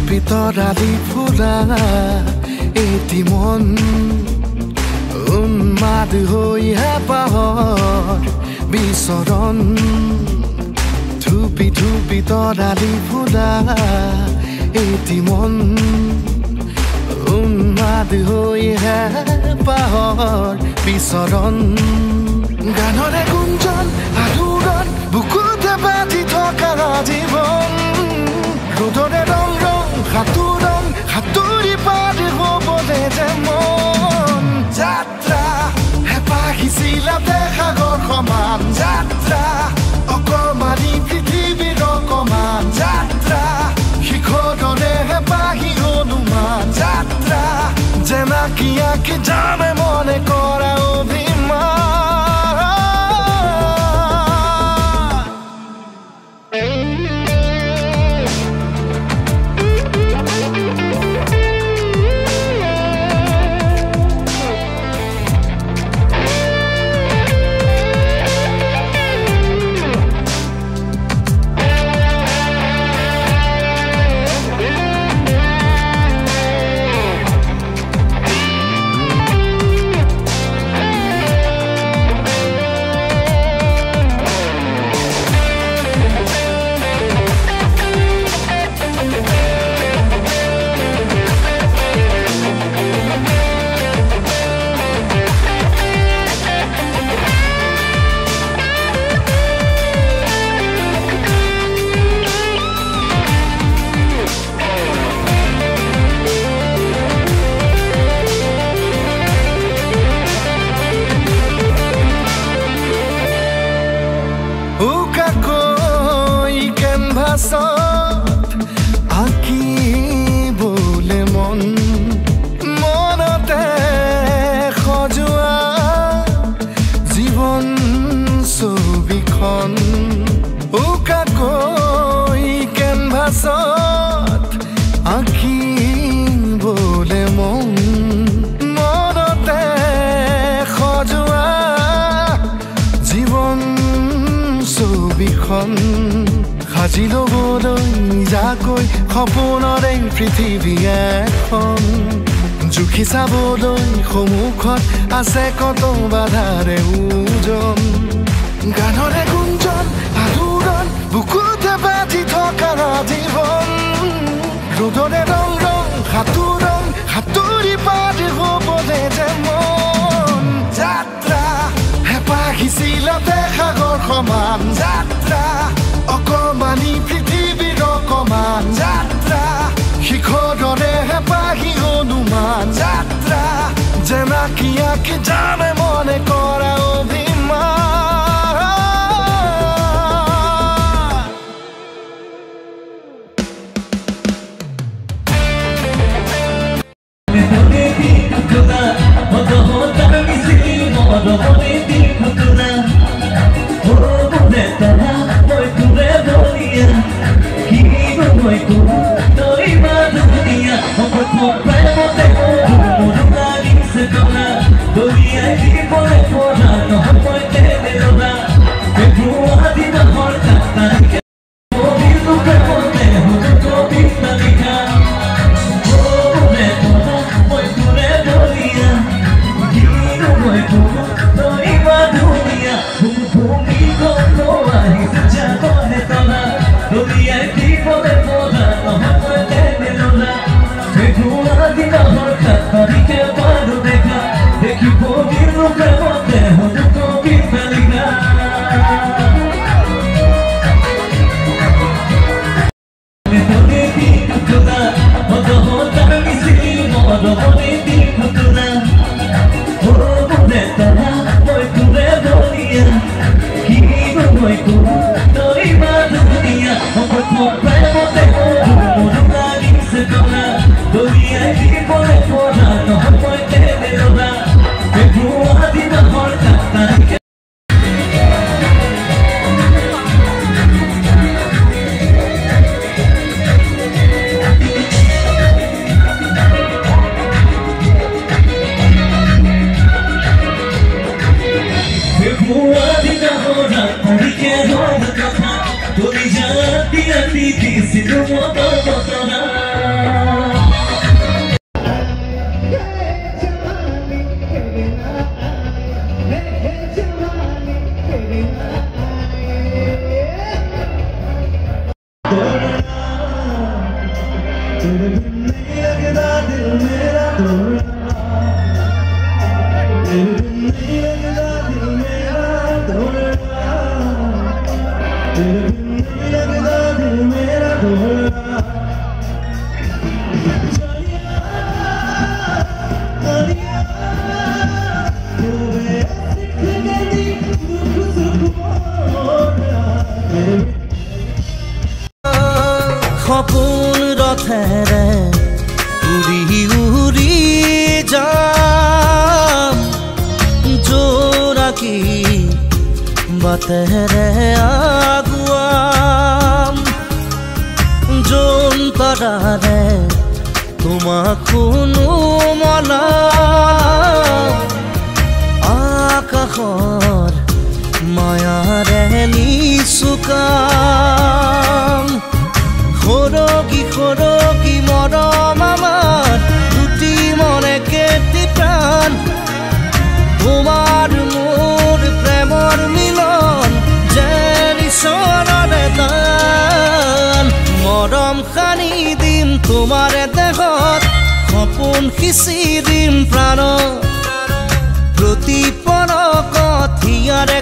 তৰালি ফুৰা এটি মন উন্মাদ হৈ হেঁপাহৰ বিচৰণ ধুপি ধুপি তৰালি ফুৰা এটি মন উন্মাদ হৈ হেঁপাহৰ বিচৰণ গানৰে গুঞ্জন আলোড়ন বুকুতে বাজি থকা জীৱন ৰ'দৰে ৰং ৰং সাঁতোৰং সাঁতুৰি পাৰ হ'বলে যে মন যাত্ৰা হেঁপাহিছিলাতে সাগৰ সমান যাত্ৰা অকমানি পৃথিৱীৰ অকমান যাত্ৰা শিখৰৰে হেঁপাহি হনুমান যাত্ৰা জেনাকি আঁকি যামে মনে কৰা অভিমান আঁকিবলে মন মনতে সজোৱা জীৱন ছবিখন উকাকৈ কেনভাছত আঁকিবলে মন মনতে সজোৱা জীৱন ছবিখন সাজি ল'বলৈ নিজাকৈ সপোনৰে পৃথিৱী এখন জুখি চাবলৈ সন্মুখত আছে কত বাধাৰে ওজন গানৰে গুঞ্জন আলোড়ন বুকুতে বাজি থকা জীৱন ৰ'দৰে ৰং ৰং সাঁতোৰং সাঁতুৰি পাৰ হ'বলে যে মন যাত্ৰা হেঁপাহিছিলাতে সাগৰ সমান যাত্ৰা অকমানি পৃথিৱীৰ অকমান যাত্ৰা শিখৰৰে হেঁপাহি হনুমান যাত্ৰা জেনাকি আঁকি যামে মনে কৰা অভিমান तेरे बिन नहीं लगता दिल मेरा थोड़ा तेरे बिन नहीं लगता दिल मेरा थोड़ा तेरे बिन नहीं लगता दिल मेरा थोड़ा সপোন ৰথেৰে উৰি উৰি যাম জোৰাকী বাটেৰে আগুৱাম যোন তৰাৰে তোমাক শুনো মনা আকাশৰ মায়াৰে নিচুকাম খৰগী খৰগী মৰম আমাৰ দুটি মনে কেটি প্ৰাণ তোমাৰ মোৰ প্ৰেমৰ মিলন যেন ঈশ্বৰৰে দান মৰম সানি দিম তোমাৰ দেহত সপোন সিঁচি দিম প্ৰাণত প্ৰতি পলকত হিয়াৰে